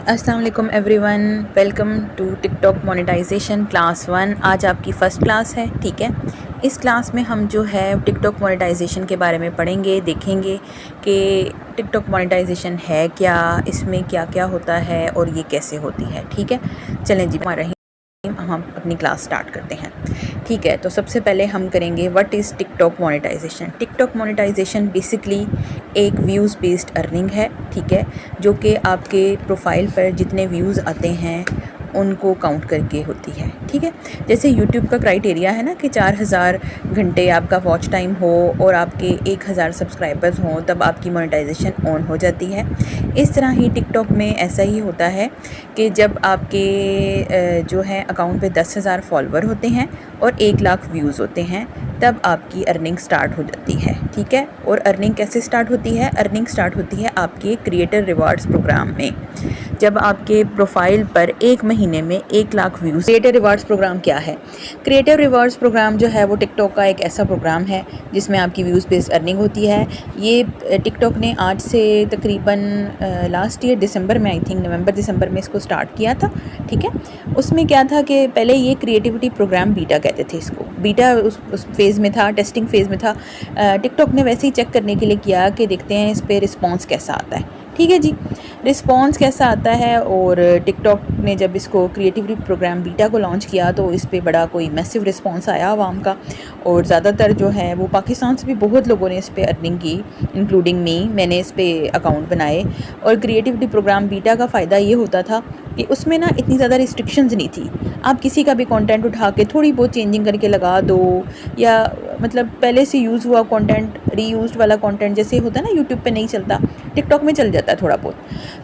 अस्सलाम वालेकुम everyone, welcome to TikTok monetisation class 1। आज आपकी फ़र्स्ट क्लास है, ठीक है। इस क्लास में हम जो है टिकटॉक मोनेटाइजेशन के बारे में पढ़ेंगे, देखेंगे कि टिकटॉक मोनेटाइजेशन है क्या, इसमें क्या क्या होता है और ये कैसे होती है, ठीक है। चलें जी, हमारा हम अपनी क्लास स्टार्ट करते हैं, ठीक है। तो सबसे पहले हम करेंगे what is TikTok monetisation. TikTok monetisation basically एक व्यूज़ बेस्ड अर्निंग है, ठीक है, जो कि आपके प्रोफाइल पर जितने व्यूज़ आते हैं उनको काउंट करके होती है, ठीक है। जैसे यूट्यूब का क्राइटेरिया है ना कि 4000 घंटे आपका वॉच टाइम हो और आपके 1000 सब्सक्राइबर्स हों तब आपकी मोनेटाइजेशन ऑन हो जाती है। इस तरह ही टिकटॉक में ऐसा ही होता है कि जब आपके जो है अकाउंट पे 10,000 फॉलोवर होते हैं और 1 लाख व्यूज़ होते हैं तब आपकी अर्निंग स्टार्ट हो जाती है, ठीक है। और अर्निंग कैसे स्टार्ट होती है? अर्निंग स्टार्ट होती है आपके क्रिएटर रिवार्ड्स प्रोग्राम में। जब आपके प्रोफाइल पर 1 महीने में 1 lakh views. Creator rewards program क्या है? क्रिएटर रिवार्ड्स प्रोग्राम जो है वो टिकटॉक का एक ऐसा प्रोग्राम है जिसमें आपकी व्यूज़ बेस्ड अर्निंग होती है। ये टिकटॉक ने आज से तकरीबन लास्ट ईयर दिसंबर में, आई थिंक नवंबर दिसंबर में इसको स्टार्ट किया था, ठीक है। उसमें क्या था कि पहले ये क्रिएटिविटी प्रोग्राम बीटा कहते थे इसको। बीटा उस फेज़ में था, टेस्टिंग फेज़ में था। टिकटॉक ने वैसे ही चेक करने के लिए किया कि देखते हैं इस पर रिस्पॉन्स कैसा आता है, ठीक है जी। रिस्पॉन्स कैसा आता है, और टिकटॉक ने जब इसको क्रिएटिविटी प्रोग्राम बीटा को लॉन्च किया तो इस पे बड़ा कोई मैसिव रिस्पॉन्स आया आवाम का, और ज़्यादातर जो है वो पाकिस्तान से भी बहुत लोगों ने इस पे अर्निंग की, इंक्लूडिंग मी। मैंने इस पे अकाउंट बनाए। और क्रिएटिविटी प्रोग्राम बीटा का फ़ायदा ये होता था कि उसमें ना इतनी ज़्यादा रिस्ट्रिक्शंस नहीं थी। आप किसी का भी कंटेंट उठा के थोड़ी बहुत चेंजिंग करके लगा दो, या मतलब पहले से यूज़ हुआ कंटेंट, रीयूज्ड वाला कंटेंट जैसे होता है ना, यूट्यूब पे नहीं चलता, टिकटॉक में चल जाता है थोड़ा बहुत।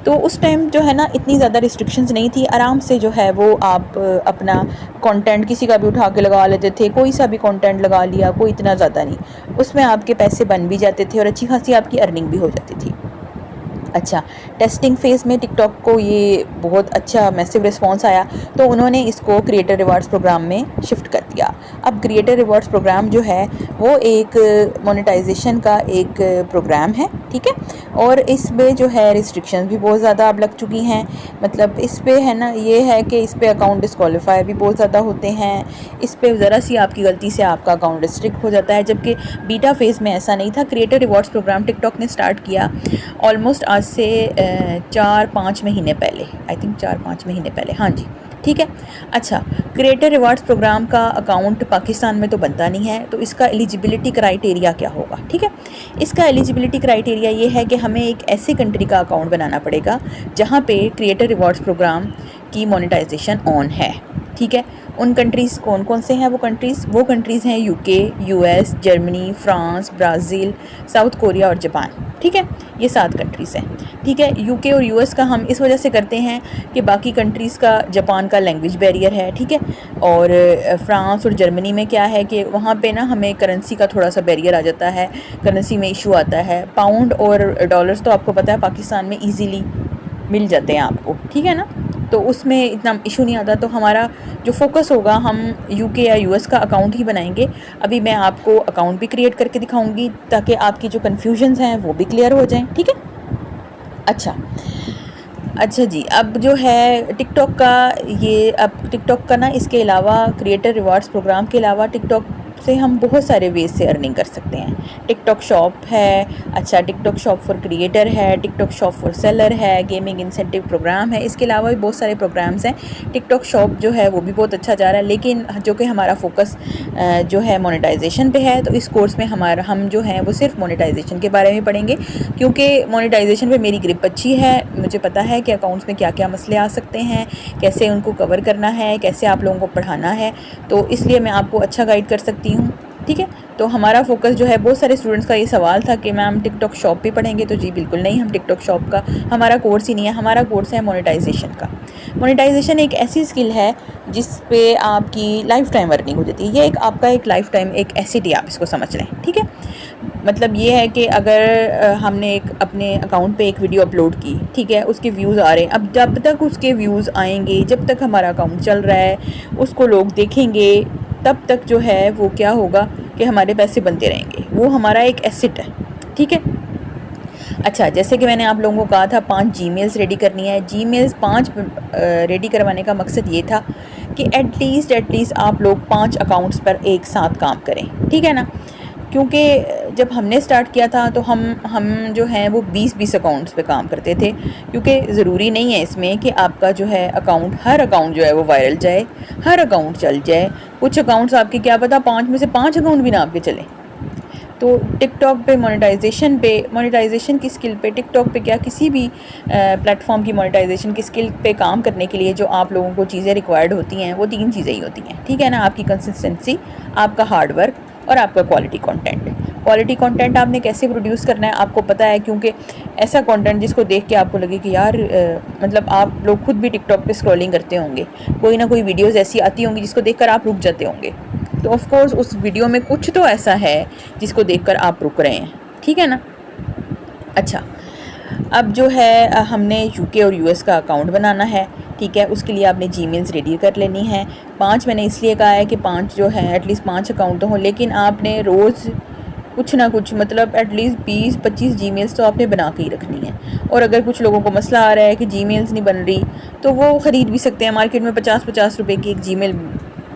तो उस टाइम जो है ना इतनी ज़्यादा रिस्ट्रिक्शंस नहीं थी, आराम से जो है वो आप अपना कंटेंट किसी का भी उठा के लगा लेते थे, कोई सा भी कंटेंट लगा लिया, कोई इतना ज़्यादा नहीं। उसमें आपके पैसे बन भी जाते थे और अच्छी खासी आपकी अर्निंग भी हो जाती थी। अच्छा, टेस्टिंग फेज़ में टिकटॉक को ये बहुत अच्छा मैसिव रिस्पॉन्स आया तो उन्होंने इसको क्रिएटर रिवार्ड्स प्रोग्राम में शिफ्ट कर दिया। अब क्रिएटर रिवार्ड्स प्रोग्राम जो है वो एक मोनेटाइजेशन का एक प्रोग्राम है, ठीक है। और इसमें जो है रिस्ट्रिक्शंस भी बहुत ज़्यादा अब लग चुकी हैं। मतलब इस पे है ना, ये है कि इस पे अकाउंट डिस्क्वालीफाई भी बहुत ज़्यादा होते हैं। इस पे ज़रा सी आपकी गलती से आपका अकाउंट रिस्ट्रिक्ट हो जाता है, जबकि बीटा फेज़ में ऐसा नहीं था। क्रिएटर रिवार्ड्स प्रोग्राम टिकटॉक ने स्टार्ट किया ऑलमोस्ट आज से 4-5 महीने पहले, आई थिंक 4-5 महीने पहले, हाँ जी, ठीक है। अच्छा, क्रिएटर रिवार्ड्स प्रोग्राम का अकाउंट पाकिस्तान में तो बनता नहीं है, तो इसका एलिजिबिलिटी क्राइटेरिया क्या होगा, ठीक है। इसका एलिजिबिलिटी क्राइटेरिया ये है कि हमें एक ऐसी कंट्री का अकाउंट बनाना पड़ेगा जहाँ पे क्रिएटर रिवार्ड्स प्रोग्राम की मोनेटाइजेशन ऑन है, ठीक है। उन कंट्रीज़ कौन कौन से हैं? वो कंट्रीज़ हैं UK, US, Germany, France, Brazil, south Korea और जापान, ठीक है। ये 7 कंट्रीज़ हैं, ठीक है। यूके और यूएस का हम इस वजह से करते हैं कि बाकी कंट्रीज़ का, जापान का लैंग्वेज बैरियर है, ठीक है। और फ्रांस और जर्मनी में क्या है कि वहाँ पे ना हमें करेंसी का थोड़ा सा बैरियर आ जाता है, करेंसी में इशू आता है। पाउंड और डॉलर्स तो आपको पता है पाकिस्तान में ईज़िली मिल जाते हैं आपको, ठीक है ना, तो उसमें इतना इशू नहीं आता। तो हमारा जो फोकस होगा, हम यूके या यूएस का अकाउंट ही बनाएंगे। अभी मैं आपको अकाउंट भी क्रिएट करके दिखाऊंगी ताकि आपकी जो कन्फ्यूजन्स हैं वो भी क्लियर हो जाएं, ठीक है। अच्छा जी, अब जो है टिकटॉक का, ये अब टिकटॉक का ना, इसके अलावा क्रिएटर रिवार्ड्स प्रोग्राम के अलावा टिकटॉक से हम बहुत सारे वेज से अर्निंग कर सकते हैं। टिकटॉक शॉप है, अच्छा टिकटॉक शॉप फॉर क्रिएटर है, टिकटॉक शॉप फॉर सेलर है, गेमिंग इंसेंटिव प्रोग्राम है। इसके अलावा भी बहुत सारे प्रोग्राम्स हैं। टिकटॉक शॉप जो है वो भी बहुत अच्छा जा रहा है, लेकिन जो कि हमारा फोकस जो है मोनेटाइजेशन पे है, तो इस कोर्स में हम जो हैं वो सिर्फ मोनेटाइजेशन के बारे में पढ़ेंगे, क्योंकि मोनेटाइजेशन पे मेरी ग्रिप अच्छी है। मुझे पता है कि अकाउंट्स में क्या क्या मसले आ सकते हैं, कैसे उनको कवर करना है, कैसे आप लोगों को पढ़ाना है, तो इसलिए मैं आपको अच्छा गाइड कर सकती हूँ, ठीक है। तो हमारा फोकस जो है, बहुत सारे स्टूडेंट्स का ये सवाल था कि मैम टिकटॉक शॉप भी पढ़ेंगे, तो जी बिल्कुल नहीं, हम टिकटॉक शॉप का हमारा कोर्स ही नहीं है। हमारा कोर्स है मोनेटाइजेशन का। मोनेटाइजेशन एक ऐसी स्किल है जिस पे आपकी लाइफ टाइम अर्निंग हो जाती है। ये एक आपका एक लाइफ टाइम एक एसेट ही आप इसको समझ लें, ठीक है। मतलब ये है कि अगर हमने एक अपने अकाउंट पे एक वीडियो अपलोड की, ठीक है, उसके व्यूज़ आ रहे हैं। अब जब तक उसके व्यूज़ आएंगे, जब तक हमारा अकाउंट चल रहा है, उसको लोग देखेंगे, तब तक जो है वो क्या होगा कि हमारे पैसे बनते रहेंगे। वो हमारा एक एसेट है, ठीक है। अच्छा, जैसे कि मैंने आप लोगों को कहा था 5 जीमेल्स रेडी करनी है। जीमेल्स 5 रेडी करवाने का मकसद ये था कि एटलीस्ट आप लोग 5 अकाउंट्स पर एक साथ काम करें, ठीक है ना। क्योंकि जब हमने स्टार्ट किया था तो हम जो हैं वो 20-20 अकाउंट्स पे काम करते थे, क्योंकि ज़रूरी नहीं है इसमें कि आपका जो है अकाउंट, हर अकाउंट जो है वो वायरल जाए, हर अकाउंट चल जाए। कुछ अकाउंट्स आपके क्या पता 5 में से 5 अकाउंट भी ना आपके चलें। तो टिकटॉक पे मोनेटाइजेशन की स्किल पे, टिकटॉक पे क्या किसी भी प्लेटफॉर्म की मोनेटाइजेशन की स्किल पे काम करने के लिए जो आप लोगों को चीज़ें रिक्वायर्ड होती हैं वो 3 चीज़ें ही होती हैं, ठीक है ना। आपकी कंसिस्टेंसी, आपका हार्ड वर्क और आपका क्वालिटी कंटेंट। क्वालिटी कंटेंट आपने कैसे प्रोड्यूस करना है आपको पता है, क्योंकि ऐसा कंटेंट जिसको देख के आपको लगे कि यार मतलब आप लोग खुद भी टिकटॉक पे स्क्रॉलिंग करते होंगे, कोई ना कोई वीडियोज़ ऐसी आती होंगी जिसको देखकर आप रुक जाते होंगे। तो ऑफ कोर्स उस वीडियो में कुछ तो ऐसा है जिसको देखकर आप रुक रहे हैं, ठीक है ना। अच्छा, अब जो है हमने यूके और यूएस का अकाउंट बनाना है, ठीक है। उसके लिए आपने जीमेल्स रेडी कर लेनी है। 5 मैंने इसलिए कहा है कि 5 जो है एटलीस्ट 5 अकाउंट तो हों, लेकिन आपने रोज़ कुछ ना कुछ मतलब एटलीस्ट 20-25 जीमेल्स तो आपने बना के ही रखनी है। और अगर कुछ लोगों को मसला आ रहा है कि जीमेल्स नहीं बन रही तो वो ख़रीद भी सकते हैं, मार्केट में 50-50 रुपए की एक जीमेल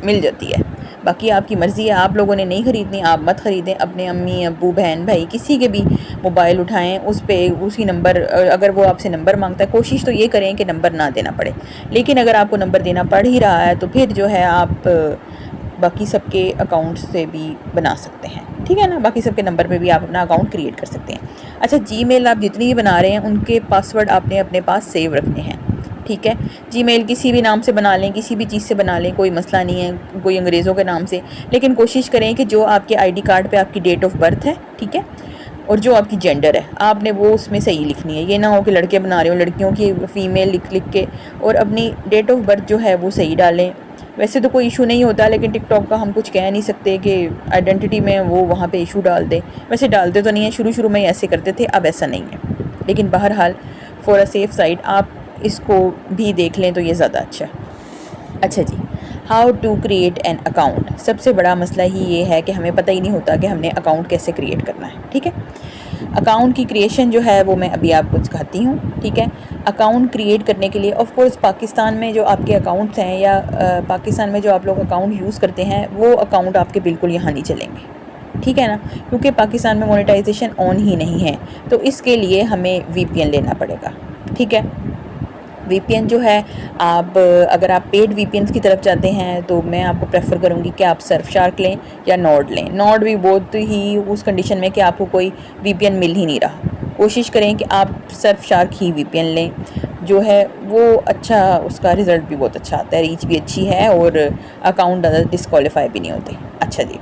मिल जाती है। बाकी आपकी मर्ज़ी है, आप लोगों ने नहीं ख़रीदनी आप मत ख़रीदें। अपने अम्मी अब्बू बहन भाई किसी के भी मोबाइल उठाएं, उस पे उसी नंबर, अगर वो आपसे नंबर मांगता है कोशिश तो ये करें कि नंबर ना देना पड़े, लेकिन अगर आपको नंबर देना पड़ ही रहा है तो फिर जो है आप बाकी सबके अकाउंट से भी बना सकते हैं, ठीक है ना। बाकी सबके नंबर पे भी आप अपना अकाउंट क्रिएट कर सकते हैं। अच्छा, जीमेल आप जितनी भी बना रहे हैं उनके पासवर्ड आपने अपने पास सेव रखने हैं, ठीक है। जीमेल किसी भी नाम से बना लें, किसी भी चीज़ से बना लें, कोई मसला नहीं है, कोई अंग्रेज़ों के नाम से, लेकिन कोशिश करें कि जो आपके आईडी कार्ड पे आपकी डेट ऑफ बर्थ है, ठीक है, और जो आपकी जेंडर है आपने वो उसमें सही लिखनी है। ये ना हो कि लड़के बना रहे हो लड़कियों की फ़ीमेल लिख के, और अपनी डेट ऑफ बर्थ जो है वो सही डालें। वैसे तो कोई इशू नहीं होता, लेकिन टिकटॉक का हम कुछ कह नहीं सकते कि आइडेंटिटी में वो वहाँ पे इशू डाल दें। वैसे डालते तो नहीं है, शुरू में ऐसे करते थे, अब ऐसा नहीं है, लेकिन बहरहाल फॉर अ सेफ साइड आप इसको भी देख लें तो ये ज़्यादा अच्छा है। अच्छा जी, how to create an account. सबसे बड़ा मसला ही ये है कि हमें पता ही नहीं होता कि हमने अकाउंट कैसे क्रिएट करना है, ठीक है। अकाउंट की क्रिएशन जो है वो मैं अभी आपको सिखाती हूँ, ठीक है। अकाउंट क्रिएट करने के लिए ऑफ कोर्स पाकिस्तान में जो आपके अकाउंट्स हैं या पाकिस्तान में जो आप लोग अकाउंट यूज़ करते हैं वो अकाउंट आपके बिल्कुल यहाँ नहीं चलेंगे, ठीक है ना, क्योंकि पाकिस्तान में मोनेटाइजेशन ऑन ही नहीं है। तो इसके लिए हमें वीपीएन लेना पड़ेगा, ठीक है। वीपीएन जो है, आप अगर आप पेड वीपीएन की तरफ जाते हैं तो मैं आपको प्रेफर करूँगी कि आप सर्फशार्क लें या नॉर्ड लें। नॉर्ड भी बहुत ही उस कंडीशन में कि आपको कोई वीपीएन मिल ही नहीं रहा, कोशिश करें कि आप सर्फशार्क ही वीपीएन लें, जो है वो अच्छा, उसका रिज़ल्ट भी बहुत अच्छा आता है, रीच भी अच्छी है और अकाउंट ज़्यादा डिस्क्वालीफाई भी नहीं होते। अच्छा जी,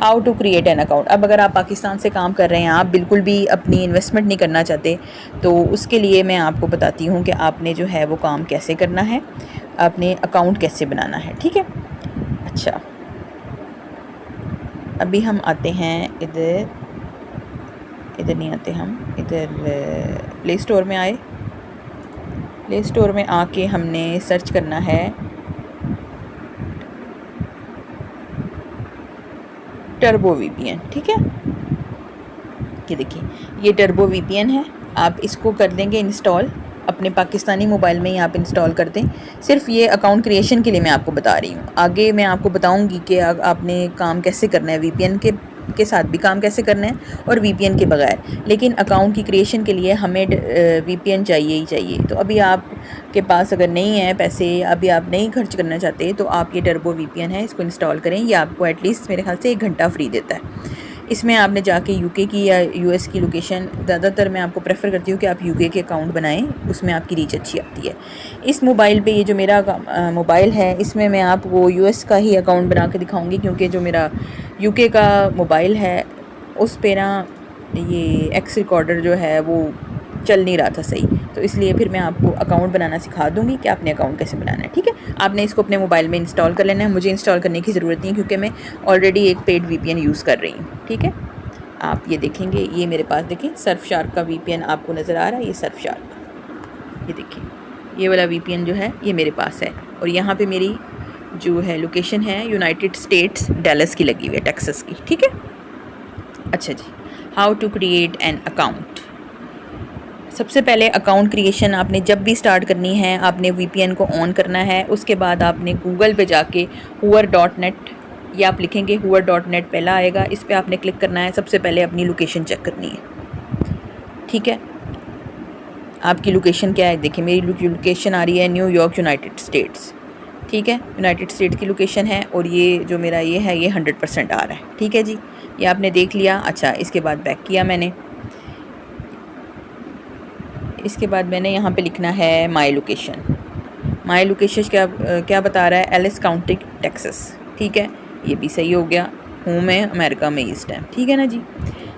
how to create an account. अब अगर आप पाकिस्तान से काम कर रहे हैं, आप बिल्कुल भी अपनी इन्वेस्टमेंट नहीं करना चाहते, तो उसके लिए मैं आपको बताती हूँ कि आपने जो है वो काम कैसे करना है, आपने अकाउंट कैसे बनाना है, ठीक है। अच्छा, अभी हम आते हैं इधर नहीं आते, हम इधर प्ले स्टोर में आए। प्ले स्टोर में आके हमने सर्च करना है टर्बो वीपीएन, ठीक है। ये देखिए, ये टर्बो वीपीएन है, आप इसको कर देंगे इंस्टॉल, अपने पाकिस्तानी मोबाइल में ही आप इंस्टॉल कर दें। सिर्फ ये अकाउंट क्रिएशन के लिए मैं आपको बता रही हूँ, आगे मैं आपको बताऊँगी कि आपने काम कैसे करना है, वीपीएन के साथ भी काम कैसे करना है और वीपीएन के बगैर। लेकिन अकाउंट की क्रिएशन के लिए हमें वीपीएन चाहिए ही चाहिए। तो अभी आपके पास अगर नहीं है पैसे, अभी आप नहीं खर्च करना चाहते, तो आप ये टर्बो वीपीएन है, इसको इंस्टॉल करें। ये आपको एटलीस्ट मेरे ख्याल से 1 घंटा फ्री देता है। इसमें आपने जाके यूके की या यूएस की लोकेशन, ज़्यादातर मैं आपको प्रेफर करती हूँ कि आप यूके के अकाउंट बनाएं, उसमें आपकी रीच अच्छी आती है। इस मोबाइल पे, ये जो मेरा मोबाइल है, इसमें मैं आपको यूएस का ही अकाउंट बना के दिखाऊंगी, क्योंकि जो मेरा यूके का मोबाइल है उस पे ना ये एक्स रिकॉर्डर जो है वो चल नहीं रहा था सही, तो इसलिए फिर मैं आपको अकाउंट बनाना सिखा दूंगी कि आपने अकाउंट कैसे बनाना है, ठीक है। आपने इसको अपने मोबाइल में इंस्टॉल कर लेना है, मुझे इंस्टॉल करने की ज़रूरत नहीं क्योंकि मैं ऑलरेडी एक पेड वीपीएन यूज़ कर रही हूँ, ठीक है। आप ये देखेंगे, ये मेरे पास देखें सर्फशार्क का वीपीएन आपको नज़र आ रहा है, ये सर्फशार्क, ये देखिए, ये वाला वीपीएन जो है ये मेरे पास है, और यहाँ पे मेरी जो है लोकेशन है यूनाइटेड स्टेट्स डैलस की लगी हुई है, टेक्सास की, ठीक है। अच्छा जी, how to create an account. सबसे पहले अकाउंट क्रिएशन आपने जब भी स्टार्ट करनी है, आपने वीपीएन को ऑन करना है। उसके बाद आपने गूगल पे जाके hoover.net, ये आप लिखेंगे hoover.net पहला आएगा, इस पर आपने क्लिक करना है। सबसे पहले अपनी लोकेशन चेक करनी है, ठीक है। आपकी लोकेशन क्या है, देखिए मेरी लोकेशन आ रही है न्यूयॉर्क यूनाइटेड स्टेट्स, ठीक है, यूनाइटेड स्टेट्स की लोकेशन है। और ये जो मेरा ये है ये 100% आ रहा है, ठीक है जी। ये आपने देख लिया। अच्छा, इसके बाद बैक किया मैंने। इसके बाद मैंने यहाँ पे लिखना है माई लोकेशन। माई लोकेशन क्या बता रहा है, एलिस काउंटी टेक्सास, ठीक है, ये भी सही हो गया। हूँ मैं अमेरिका में इस टाइम, ठीक है ना जी।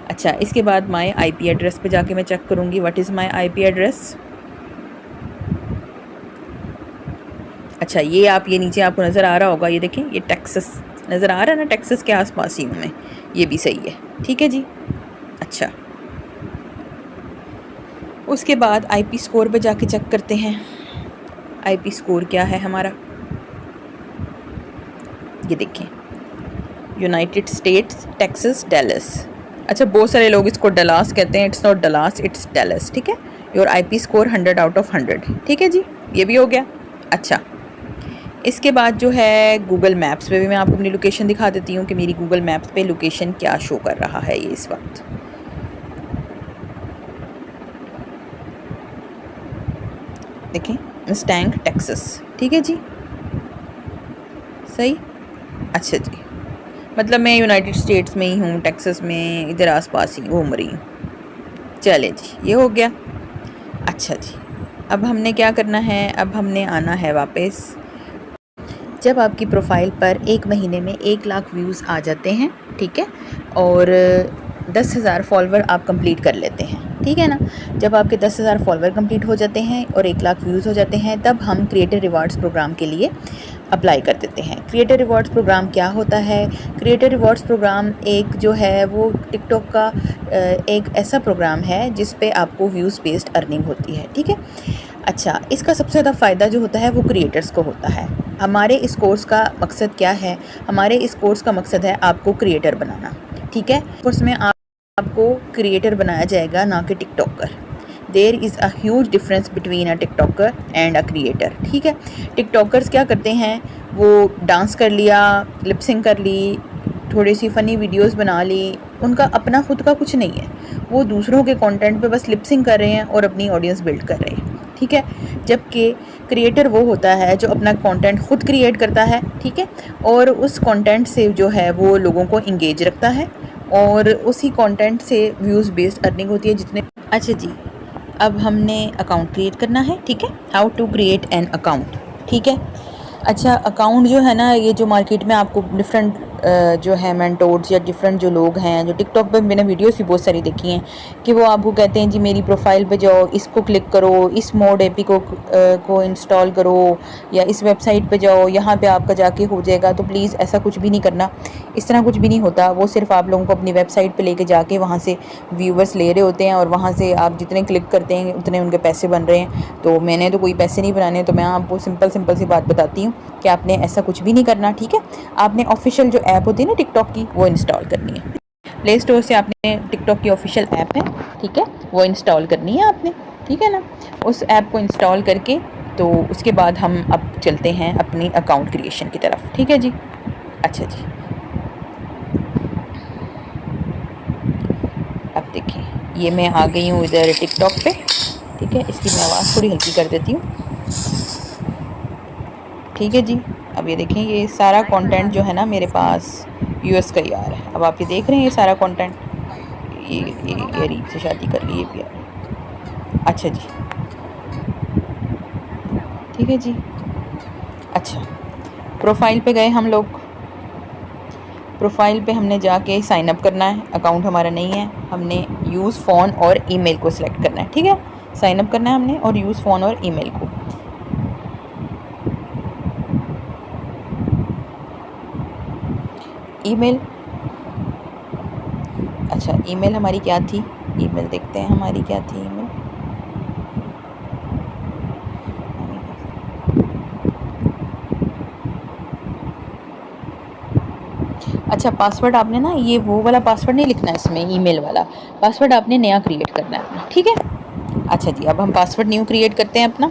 अच्छा, इसके बाद माई आईपी एड्रेस पे जाके मैं चेक करूँगी what is my IP address. अच्छा, ये आप ये नीचे आपको नज़र आ रहा होगा, ये देखें, ये टेक्सास नज़र आ रहा है ना, टेक्सास के आसपास ही हूँ मैं, ये भी सही है, ठीक है जी। अच्छा, उसके बाद आईपी स्कोर पे जाके चेक करते हैं। आईपी स्कोर क्या है हमारा, ये देखें, यूनाइटेड स्टेट्स टेक्सास डैलस। अच्छा, बहुत सारे लोग इसको डलास कहते हैं, it's not Dallas, it's Dallas, ठीक है। Your IP score 100 out of 100, ठीक है जी, ये भी हो गया। अच्छा, इसके बाद जो है गूगल मैप्स पे भी मैं आपको अपनी लोकेशन दिखा देती हूँ कि मेरी गूगल मैप्स पे लोकेशन क्या शो कर रहा है ये इस वक्त। देखें, मस्टैंग टेक्सास, ठीक है जी, सही। अच्छा जी, मतलब मैं यूनाइटेड स्टेट्स में ही हूँ, टेक्सास में, इधर आसपास ही घूम रही हूँ। चले जी, ये हो गया। अच्छा जी, अब हमने क्या करना है, अब हमने आना है वापस। जब आपकी प्रोफाइल पर एक महीने में 1 लाख व्यूज़ आ जाते हैं, ठीक है, और 10,000 फॉलोवर आप कंप्लीट कर लेते हैं, ठीक है ना। जब आपके 10,000 फॉलोवर कंप्लीट हो जाते हैं और 1 लाख व्यूज़ हो जाते हैं, तब हम क्रिएटर रिवार्ड्स प्रोग्राम के लिए अप्लाई कर देते हैं। क्रिएटर रिवॉर्ड्स प्रोग्राम क्या होता है, क्रिएटर रिवॉर्ड्स प्रोग्राम एक जो है वो टिकटॉक का एक ऐसा प्रोग्राम है जिस पे आपको व्यूज़ बेस्ड अर्निंग होती है, ठीक है। अच्छा, इसका सबसे ज़्यादा फ़ायदा जो होता है वो क्रिएटर्स को होता है। हमारे इस कोर्स का मकसद क्या है, हमारे इस कोर्स का मकसद है आपको क्रिएटर बनाना, ठीक है। कोर्स में आपको क्रिएटर बनाया जाएगा, ना कि TikToker. There is a huge difference between a TikToker and a creator, ठीक है। टिकटॉकर्स क्या करते हैं, वो डांस कर लिया, लिपसिंग कर ली, थोड़ी सी फ़नी वीडियोस बना ली, उनका अपना खुद का कुछ नहीं है, वो दूसरों के कंटेंट पे बस लिपसिंग कर रहे हैं और अपनी ऑडियंस बिल्ड कर रहे हैं, ठीक है। जबकि क्रिएटर वो होता है जो अपना कंटेंट खुद क्रिएट करता है, ठीक है, और उस कंटेंट से जो है वो लोगों को इंगेज रखता है और उसी कंटेंट से व्यूज़ बेस्ड अर्निंग होती है जितने। अच्छा जी, अब हमने अकाउंट क्रिएट करना है, ठीक है। How to create an account, ठीक है। अच्छा, अकाउंट जो है ना, ये जो मार्केट में आपको डिफरेंट जो है मेंटोर्स या डिफरेंट जो लोग हैं, जो टिकटॉक पे मैंने वीडियोस भी बहुत सारी देखी हैं कि वो आपको कहते हैं जी मेरी प्रोफाइल पे जाओ, इसको क्लिक करो, इस मोड एपी को इंस्टॉल करो, या इस वेबसाइट पे जाओ, यहाँ पे आपका जाके हो जाएगा। तो प्लीज़ ऐसा कुछ भी नहीं करना, इस तरह कुछ भी नहीं होता। वो सिर्फ आप लोगों को अपनी वेबसाइट पे लेके जाके वहाँ से व्यूवर्स ले रहे होते हैं और वहाँ से आप जितने क्लिक करते हैं उतने उनके पैसे बन रहे हैं। तो मैंने तो कोई पैसे नहीं बनाने, तो मैं आपको सिंपल सी बात बताती हूँ कि आपने ऐसा कुछ भी नहीं करना, ठीक है। आपने ऑफिशियल जो ऐप होती है ना टिकटॉक की, वो इंस्टॉल करनी है। प्ले स्टोर से आपने टिकटॉक की ऑफिशियल ऐप है, ठीक है, वो इंस्टॉल करनी है आपने, ठीक है ना। उस ऐप को इंस्टॉल करके तो उसके बाद हम अब चलते हैं अपनी अकाउंट क्रिएशन की तरफ, ठीक है जी। अच्छा जी, अब देखिए ये मैं आ गई हूँ इधर टिकटॉक पे, ठीक है। इसकी मैं आवाज़ थोड़ी हल्की कर देती हूँ, ठीक है जी। अब ये देखें, ये सारा कंटेंट जो है ना मेरे पास यूएस का ही आ रहा है। अब आप ये देख रहे हैं ये सारा कंटेंट, ये रीत से शादी कर ली, ये भी आ रहा है। अच्छा जी, ठीक है जी। अच्छा, प्रोफाइल पे गए हम लोग, प्रोफाइल पे हमने जाके साइन अप करना है। अकाउंट हमारा नहीं है, हमने यूज़ फ़ोन और ईमेल को सिलेक्ट करना है, ठीक है। साइन अप करना है हमने और यूज़ फ़ोन और ईमेल को। ईमेल, अच्छा ईमेल हमारी क्या थी, ईमेल देखते हैं हमारी क्या थी ईमेल। अच्छा, पासवर्ड आपने ना ये वो वाला पासवर्ड नहीं लिखना है इसमें, ईमेल वाला पासवर्ड आपने नया क्रिएट करना है, ठीक है। अच्छा जी, अब हम पासवर्ड न्यू क्रिएट करते हैं अपना।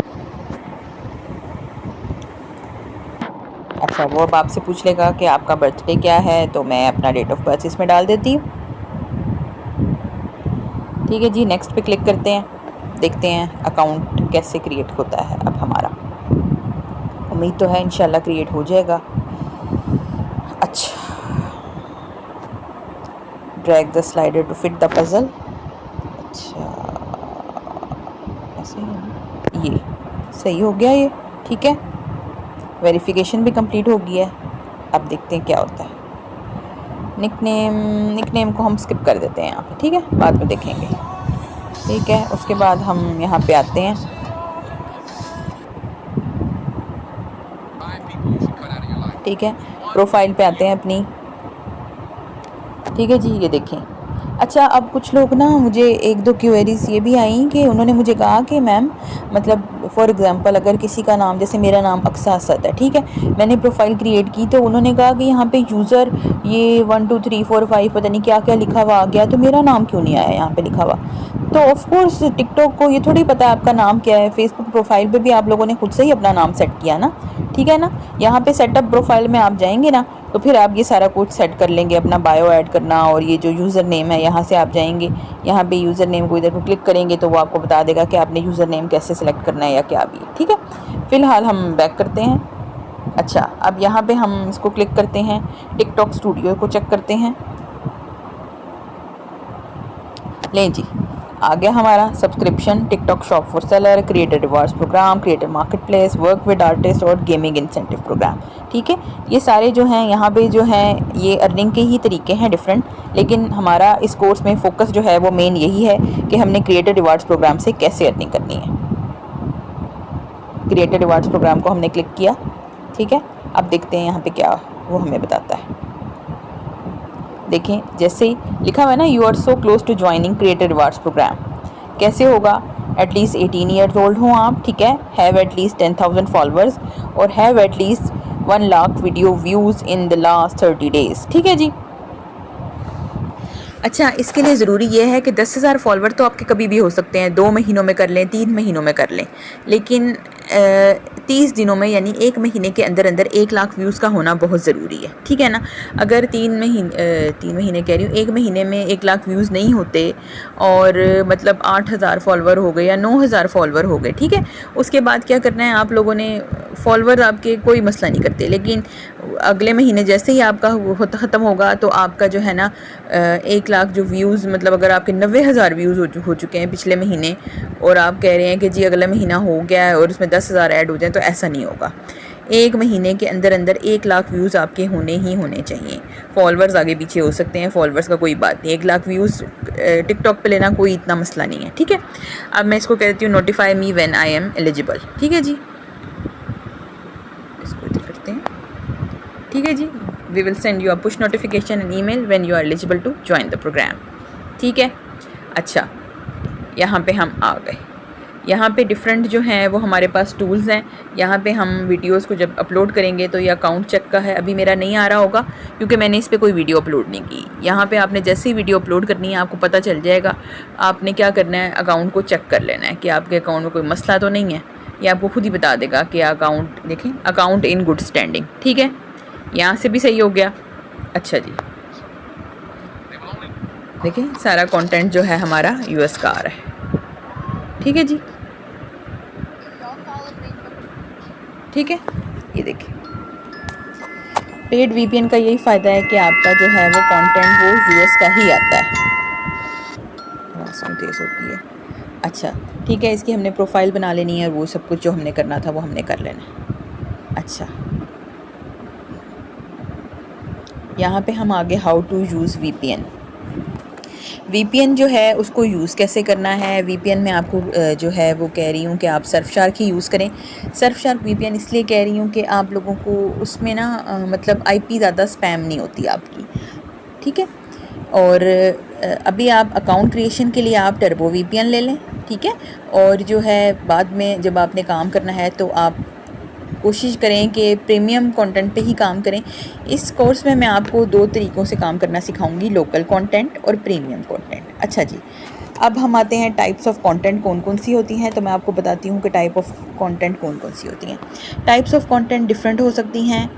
अच्छा, वो अब आपसे पूछ लेगा कि आपका बर्थडे क्या है, तो मैं अपना डेट ऑफ बर्थ इसमें डाल देती हूँ। ठीक है जी, नेक्स्ट पे क्लिक करते हैं। देखते हैं अकाउंट कैसे क्रिएट होता है अब हमारा। उम्मीद तो है इंशाल्लाह क्रिएट हो जाएगा। अच्छा, drag the slider to fit the puzzle. अच्छा, ऐसे ही ये सही हो गया ये। ठीक है, वेरिफिकेशन भी कंप्लीट हो गया है। अब देखते हैं क्या होता है। निकनेम को हम स्किप कर देते हैं यहाँ पे, ठीक है, बाद में देखेंगे। ठीक है, उसके बाद हम यहाँ पे आते हैं। ठीक है, प्रोफाइल पे आते हैं अपनी। ठीक है जी, ये देखें। अच्छा, अब कुछ लोग ना, मुझे एक दो क्वेरीज ये भी आई कि उन्होंने मुझे कहा कि मैम, मतलब फॉर एग्जांपल अगर किसी का नाम, जैसे मेरा नाम अक्सा असद है, ठीक है, मैंने प्रोफाइल क्रिएट की तो उन्होंने कहा कि यहाँ पे यूज़र ये 1 2 3 4 5 पता नहीं क्या क्या लिखा हुआ आ गया, तो मेरा नाम क्यों नहीं आया यहाँ पे लिखा हुआ। तो ऑफ कोर्स टिकटॉक को ये थोड़ी पता है आपका नाम क्या है। फेसबुक प्रोफाइल पे भी आप लोगों ने खुद से ही अपना नाम सेट किया ना, ठीक है ना। यहाँ पे सेटअप प्रोफाइल में आप जाएंगे ना, तो फिर आप ये सारा कुछ सेट कर लेंगे, अपना बायो ऐड करना, और ये जो यूज़र नेम है यहाँ से आप जाएंगे, यहाँ पे यूज़र नेम को इधर को क्लिक करेंगे तो वो आपको बता देगा कि आपने यूज़र नेम कैसे सेलेक्ट करना है या क्या भी। ठीक है, फ़िलहाल हम बैक करते हैं। अच्छा, अब यहाँ पे हम इसको क्लिक करते हैं, टिकटॉक स्टूडियो को चेक करते हैं। लें जी, आ गया हमारा subscription, TikTok shop for seller, creator rewards program, creator market place, work with artist और गेमिंग इंसेंटिव प्रोग्राम। ठीक है, ये सारे जो हैं यहाँ पे जो हैं ये अर्निंग के ही तरीके हैं डिफरेंट, लेकिन हमारा इस कोर्स में फोकस जो है वो मेन यही है कि हमने क्रिएटर रिवार्ड्स प्रोग्राम से कैसे अर्निंग करनी है। क्रिएटर रिवार्ड्स प्रोग्राम को हमने क्लिक किया। ठीक है, अब देखते हैं यहाँ पे क्या वो हमें बताता है। देखें, जैसे ही लिखा हुआ है ना, you are so close to joining creator rewards program. कैसे होगा? एटलीस्ट 18 ईयर्स ओल्ड हो आप, ठीक है, हैव एटलीस्ट 10,000 फॉलोअर्स और have at least 1 lakh video views in the last 30 days. ठीक है जी। अच्छा, इसके लिए ज़रूरी ये है कि 10,000 फॉलोवर तो आपके कभी भी हो सकते हैं, 2 महीनों में कर लें, 3 महीनों में कर लें, लेकिन 30 दिनों में यानी 1 महीने के अंदर अंदर 1 लाख व्यूज़ का होना बहुत ज़रूरी है। ठीक है ना। अगर 3 महीने कह रही हूँ, 1 महीने में 1 लाख व्यूज़ नहीं होते और मतलब 8,000 फॉलोवर हो गए या 9,000 फॉलोवर हो गए, ठीक है, उसके बाद क्या करना है आप लोगों ने? फॉलोवर आपके कोई मसला नहीं करते, लेकिन अगले महीने जैसे ही आपका ख़त्म होगा तो आपका जो है ना 1 लाख जो व्यूज़, मतलब अगर आपके 90,000 व्यूज़ हो चुके हैं पिछले महीने और आप कह रहे हैं कि जी अगला महीना हो गया है और उसमें 10,000 ऐड हो जाए, तो ऐसा नहीं होगा। 1 महीने के अंदर अंदर 1 लाख व्यूज़ आपके होने ही होने चाहिए। फॉलोअर्स आगे पीछे हो सकते हैं, फॉलोअर्स का कोई बात नहीं, 1 लाख व्यूज़ टिकटॉक पे लेना कोई इतना मसला नहीं है। ठीक है, अब मैं इसको कहती हूँ notify me when I am eligible. ठीक है जी, इसको इधर करते हैं। ठीक है जी, we will send you a push notification and email when you are eligible to join the program. ठीक है। अच्छा, यहाँ पे हम आ गए। यहाँ पे डिफरेंट जो हैं वो हमारे पास टूल्स हैं। यहाँ पे हम वीडियोस को जब अपलोड करेंगे तो ये अकाउंट चेक का है, अभी मेरा नहीं आ रहा होगा क्योंकि मैंने इस पर कोई वीडियो अपलोड नहीं की। यहाँ पे आपने जैसे ही वीडियो अपलोड करनी है आपको पता चल जाएगा। आपने क्या करना है, अकाउंट को चेक कर लेना है कि आपके अकाउंट में कोई मसला तो नहीं है। ये आपको खुद ही बता देगा कि अकाउंट, देखें, अकाउंट इन गुड स्टैंडिंग। ठीक है, यहाँ से भी सही हो गया। अच्छा जी, देखिए सारा कंटेंट जो है हमारा यूएस का आ रहा है। ठीक है जी, ठीक है, ये देखिए पेड वीपीएन का यही फ़ायदा है कि आपका जो है वो कंटेंट वो यूएस का ही आता है। तेज़ होती है। अच्छा, ठीक है, इसकी हमने प्रोफाइल बना लेनी है और वो सब कुछ जो हमने करना था वो हमने कर लेना है। अच्छा, यहाँ पे हम आगे how to use VPN. VPN जो है उसको यूज़ कैसे करना है। वीपीएन में आपको जो है वो कह रही हूँ कि आप सर्फशार्क ही यूज़ करें। सर्फशार्क वीपीएन इसलिए कह रही हूँ कि आप लोगों को उसमें ना मतलब आईपी ज़्यादा स्पैम नहीं होती आपकी। ठीक है, और अभी आप अकाउंट क्रिएशन के लिए आप टर्बो वीपीएन ले लें। ठीक है, और जो है बाद में जब आपने काम करना है तो आप कोशिश करें कि प्रीमियम कंटेंट पे ही काम करें। इस कोर्स में मैं आपको 2 तरीक़ों से काम करना सिखाऊंगी, लोकल कंटेंट और प्रीमियम कंटेंट। अच्छा जी, अब हम आते हैं टाइप्स ऑफ कंटेंट कौन कौन सी होती हैं। तो मैं आपको बताती हूँ कि टाइप ऑफ कंटेंट कौन कौन सी होती हैं। टाइप्स ऑफ कंटेंट डिफरेंट हो सकती हैं,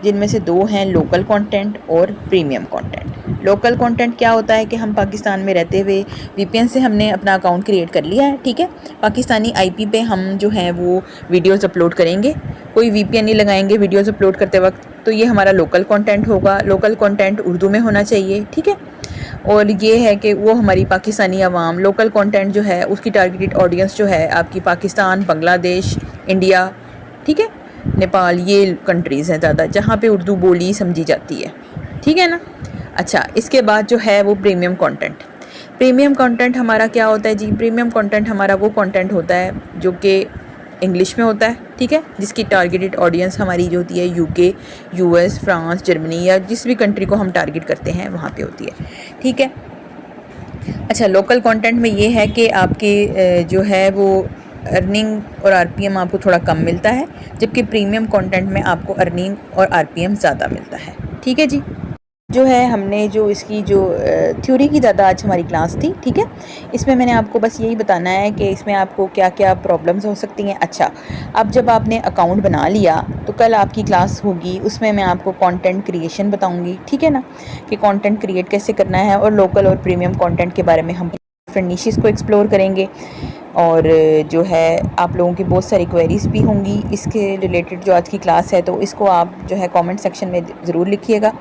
जिनमें से दो हैं लोकल कंटेंट और प्रीमियम कंटेंट। लोकल कंटेंट क्या होता है कि हम पाकिस्तान में रहते हुए वीपीएन से हमने अपना अकाउंट क्रिएट कर लिया है, ठीक है। पाकिस्तानी आईपी पे हम जो है वो वीडियोस अपलोड करेंगे, कोई वीपीएन नहीं लगाएंगे वीडियोस अपलोड करते वक्त, तो ये हमारा लोकल कंटेंट होगा। लोकल कंटेंट उर्दू में होना चाहिए, ठीक है। और ये है कि वो हमारी पाकिस्तानी आवाम, लोकल कंटेंट जो है उसकी टारगेटेड ऑडियंस जो है आपकी पाकिस्तान, बांग्लादेश, इंडिया, ठीक है, नेपाल, ये कंट्रीज़ हैं ज़्यादा जहाँ पे उर्दू बोली समझी जाती है, ठीक है ना। अच्छा, इसके बाद जो है वो प्रीमियम कंटेंट। प्रीमियम कंटेंट हमारा क्या होता है जी? प्रीमियम कंटेंट हमारा वो कंटेंट होता है जो कि इंग्लिश में होता है, ठीक है, जिसकी टारगेटेड ऑडियंस हमारी जो होती है यूके, यूएस, फ्रांस, जर्मनी या जिस भी कंट्री को हम टारगेट करते हैं वहाँ पे होती है, ठीक है। अच्छा, लोकल कंटेंट में ये है कि आपके जो है वो अर्निंग और आरपीएम आपको थोड़ा कम मिलता है, जबकि प्रीमियम कंटेंट में आपको अर्निंग और आरपीएम ज़्यादा मिलता है, ठीक है जी। जो है हमने जो इसकी जो थ्योरी की ज़्यादा आज हमारी क्लास थी, ठीक है। इसमें मैंने आपको बस यही बताना है कि इसमें आपको क्या क्या प्रॉब्लम्स हो सकती हैं। अच्छा, अब जब आपने अकाउंट बना लिया तो कल आपकी क्लास होगी, उसमें मैं आपको कंटेंट क्रिएशन बताऊंगी, ठीक है ना, कि कंटेंट क्रिएट कैसे करना है, और लोकल और प्रीमियम कंटेंट के बारे में हम डिफरेंट निशेस को एक्सप्लोर करेंगे। और जो है आप लोगों की बहुत सारी क्वेरीज़ भी होंगी इसके रिलेटेड जो आज की क्लास है, तो इसको आप जो है कमेंट सेक्शन में ज़रूर लिखिएगा।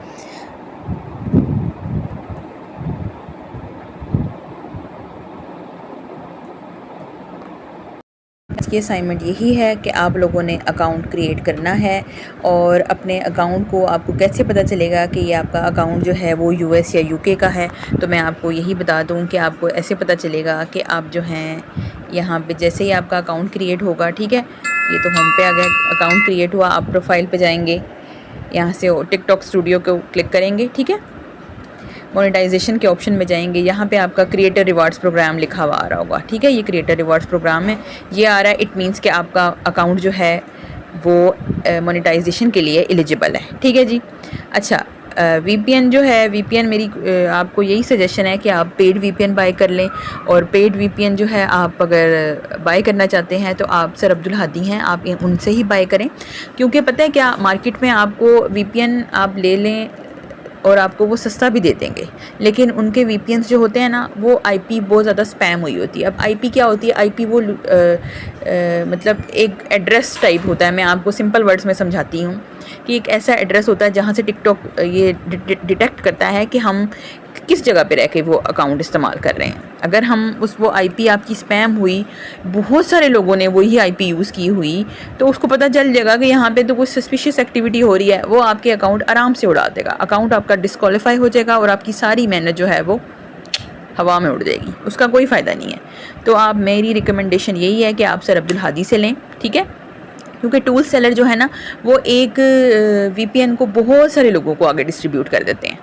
की असाइनमेंट यही है कि आप लोगों ने अकाउंट क्रिएट करना है, और अपने अकाउंट को आपको कैसे पता चलेगा कि ये आपका अकाउंट जो है वो यूएस या यूके का है। तो मैं आपको यही बता दूं कि आपको ऐसे पता चलेगा कि आप जो हैं यहाँ पे जैसे ही आपका अकाउंट क्रिएट होगा, ठीक है, ये तो होम पे आ गया, अकाउंट क्रिएट हुआ, आप प्रोफाइल पे जाएंगे, यहाँ से टिकटॉक स्टूडियो को क्लिक करेंगे, ठीक है, मोनेटाइजेशन के ऑप्शन में जाएंगे, यहाँ पे आपका क्रिएटर रिवार्ड्स प्रोग्राम लिखा हुआ आ रहा होगा, ठीक है, ये क्रिएटर रिवार्ड्स प्रोग्राम है, ये आ रहा है। इट मीन्स कि आपका अकाउंट जो है वो मोनेटाइजेशन के लिए एलिजिबल है, ठीक है जी। अच्छा, वीपीएन जो है, वीपीएन मेरी आपको यही सजेशन है कि आप पेड वीपीएन बाय कर लें। और पेड वीपीएन जो है आप अगर बाय करना चाहते हैं तो आप सर अब्दुल हादी हैं, आप उनसे ही बाय करें, क्योंकि पता है क्या, मार्केट में आपको वीपीएन आप ले लें और आपको वो सस्ता भी दे देंगे, लेकिन उनके वीपीएन्स जो होते हैं ना वो आईपी बहुत ज़्यादा स्पैम हुई होती है। अब आईपी क्या होती है? आईपी वो मतलब एक एड्रेस टाइप होता है। मैं आपको सिंपल वर्ड्स में समझाती हूँ कि एक ऐसा एड्रेस होता है जहाँ से टिकटॉक ये डिटेक्ट करता है कि हम किस जगह पे रह के वो अकाउंट इस्तेमाल कर रहे हैं। अगर हम वो आईपी आपकी स्पैम हुई, बहुत सारे लोगों ने वही आईपी यूज़ की हुई, तो उसको पता चल जाएगा कि यहाँ पे तो कुछ सस्पिशियस एक्टिविटी हो रही है, वो आपके अकाउंट आराम से उड़ा देगा, अकाउंट आपका डिस्क्वालीफाई हो जाएगा और आपकी सारी मेहनत जो है वो हवा में उड़ जाएगी, उसका कोई फ़ायदा नहीं है। तो आप, मेरी रिकमेंडेशन यही है कि आप सर अब्दुल हादी से लें, ठीक है, क्योंकि टूल सेलर जो है ना वो एक वीपीएन को बहुत सारे लोगों को आगे डिस्ट्रीब्यूट कर देते हैं,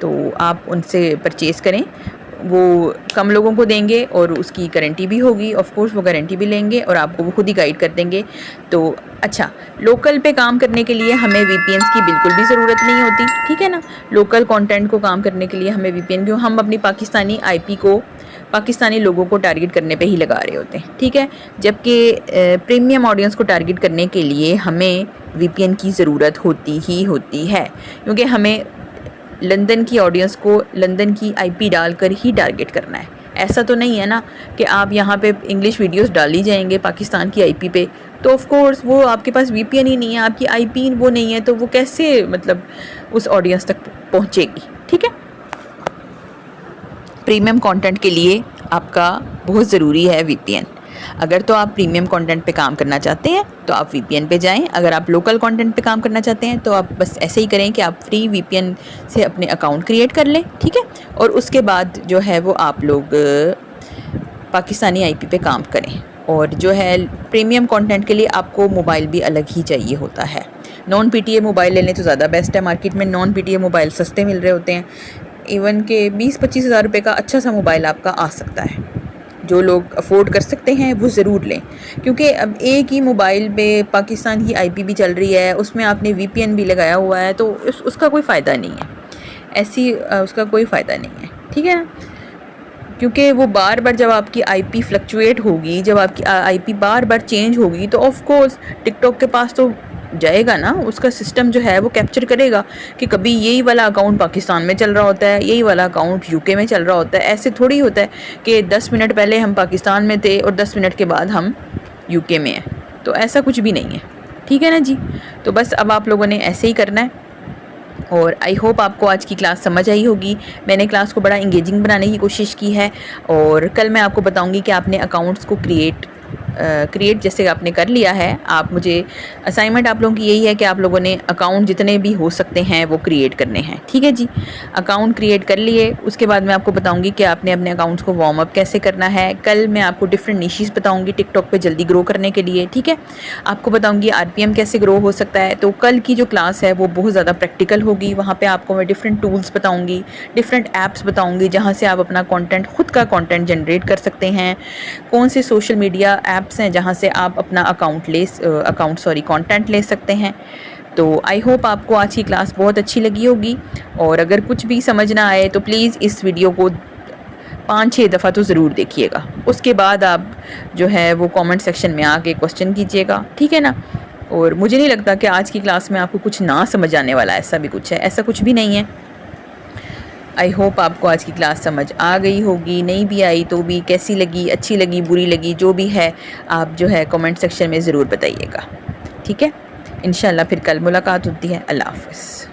तो आप उनसे परचेज़ करें, वो कम लोगों को देंगे और उसकी गारंटी भी होगी, ऑफ कोर्स वो गारंटी भी लेंगे और आपको वो खुद ही गाइड कर देंगे। तो अच्छा, लोकल पे काम करने के लिए हमें वीपीएन्स की बिल्कुल भी ज़रूरत नहीं होती, ठीक है ना। लोकल कंटेंट को काम करने के लिए हमें वीपीएन, क्यों, हम अपनी पाकिस्तानी आईपी को पाकिस्तानी लोगों को टारगेट करने पे ही लगा रहे होते हैं, ठीक है। जबकि प्रीमियम ऑडियंस को टारगेट करने के लिए हमें वीपीएन की ज़रूरत होती ही होती है, क्योंकि हमें लंदन की ऑडियंस को लंदन की आईपी डालकर ही टारगेट करना है। ऐसा तो नहीं है ना कि आप यहाँ पे इंग्लिश वीडियोस डाली जाएंगे पाकिस्तान की आईपी पे, तो ऑफ कोर्स वो आपके पास वीपीएन ही नहीं है, आपकी आईपी वो नहीं है, तो वो कैसे मतलब उस ऑडियंस तक पहुँचेगी, ठीक है। प्रीमियम कंटेंट के लिए आपका बहुत ज़रूरी है वीपीएन। अगर तो आप प्रीमियम कंटेंट पे काम करना चाहते हैं तो आप वीपीएन पे जाएं, अगर आप लोकल कंटेंट पे काम करना चाहते हैं तो आप बस ऐसे ही करें कि आप फ्री वीपीएन से अपने अकाउंट क्रिएट कर लें, ठीक है, और उसके बाद जो है वो आप लोग पाकिस्तानी आईपी पे काम करें। और जो है प्रीमियम कंटेंट के लिए आपको मोबाइल भी अलग ही चाहिए होता है। नॉन पीटीए मोबाइल ले लें तो ज़्यादा बेस्ट है, मार्केट में नॉन पीटीए मोबाइल सस्ते मिल रहे होते हैं, इवन के 20-25 हज़ार रुपये का अच्छा सा मोबाइल आपका आ सकता है। जो लोग अफोर्ड कर सकते हैं वो ज़रूर लें, क्योंकि अब एक ही मोबाइल पे पाकिस्तान की आईपी भी चल रही है, उसमें आपने वीपीएन भी लगाया हुआ है, तो उसका कोई फ़ायदा नहीं है, ऐसी उसका कोई फ़ायदा नहीं है, ठीक है ना। क्योंकि वो बार बार जब आपकी आईपी फ्लक्चुएट होगी, जब आपकी आईपी बार बार चेंज होगी, तो ऑफ कोर्स टिकटॉक के पास तो जाएगा ना, उसका सिस्टम जो है वो कैप्चर करेगा कि कभी यही वाला अकाउंट पाकिस्तान में चल रहा होता है, यही वाला अकाउंट यूके में चल रहा होता है। ऐसे थोड़ी होता है कि 10 मिनट पहले हम पाकिस्तान में थे और 10 मिनट के बाद हम यूके में हैं, तो ऐसा कुछ भी नहीं है। ठीक है ना जी। तो बस अब आप लोगों ने ऐसे ही करना है और आई होप आपको आज की क्लास समझ आई होगी। मैंने क्लास को बड़ा इंगेजिंग बनाने की कोशिश की है और कल मैं आपको बताऊंगी कि आपने अकाउंट्स को क्रिएट जैसे आपने कर लिया है, आप मुझे असाइनमेंट आप लोगों की यही है कि आप लोगों ने अकाउंट जितने भी हो सकते हैं वो क्रिएट करने हैं। ठीक है जी। अकाउंट क्रिएट कर लिए, उसके बाद मैं आपको बताऊंगी कि आपने अपने अकाउंट्स को वार्म अप कैसे करना है। कल मैं आपको डिफरेंट निशेस बताऊंगी टिकटॉक पे जल्दी ग्रो करने के लिए। ठीक है, आपको बताऊंगी आरपीएम कैसे ग्रो हो सकता है। तो कल की जो क्लास है वो बहुत ज़्यादा प्रैक्टिकल होगी। वहाँ पर आपको मैं डिफरेंट टूल्स बताऊँगी, डिफरेंट ऐप्स बताऊँगी जहाँ से आप अपना कॉन्टेंट, खुद का कॉन्टेंट जनरेट कर सकते हैं। कौन से सोशल मीडिया ऐप्स हैं जहाँ से आप अपना कंटेंट ले सकते हैं। तो आई होप आपको आज की क्लास बहुत अच्छी लगी होगी और अगर कुछ भी समझ ना आए तो प्लीज़ इस वीडियो को 5-6 दफ़ा तो ज़रूर देखिएगा। उसके बाद आप जो है वो कमेंट सेक्शन में आके क्वेश्चन कीजिएगा। ठीक है ना। और मुझे नहीं लगता कि आज की क्लास में आपको कुछ ना समझ आने वाला, ऐसा भी कुछ है, ऐसा कुछ भी नहीं है। आई होप आपको आज की क्लास समझ आ गई होगी। नहीं भी आई तो भी कैसी लगी, अच्छी लगी, बुरी लगी, जो भी है आप जो है कमेंट सेक्शन में ज़रूर बताइएगा। ठीक है, इंशाल्लाह फिर कल मुलाकात होती है। अल्लाह हाफ़िज़।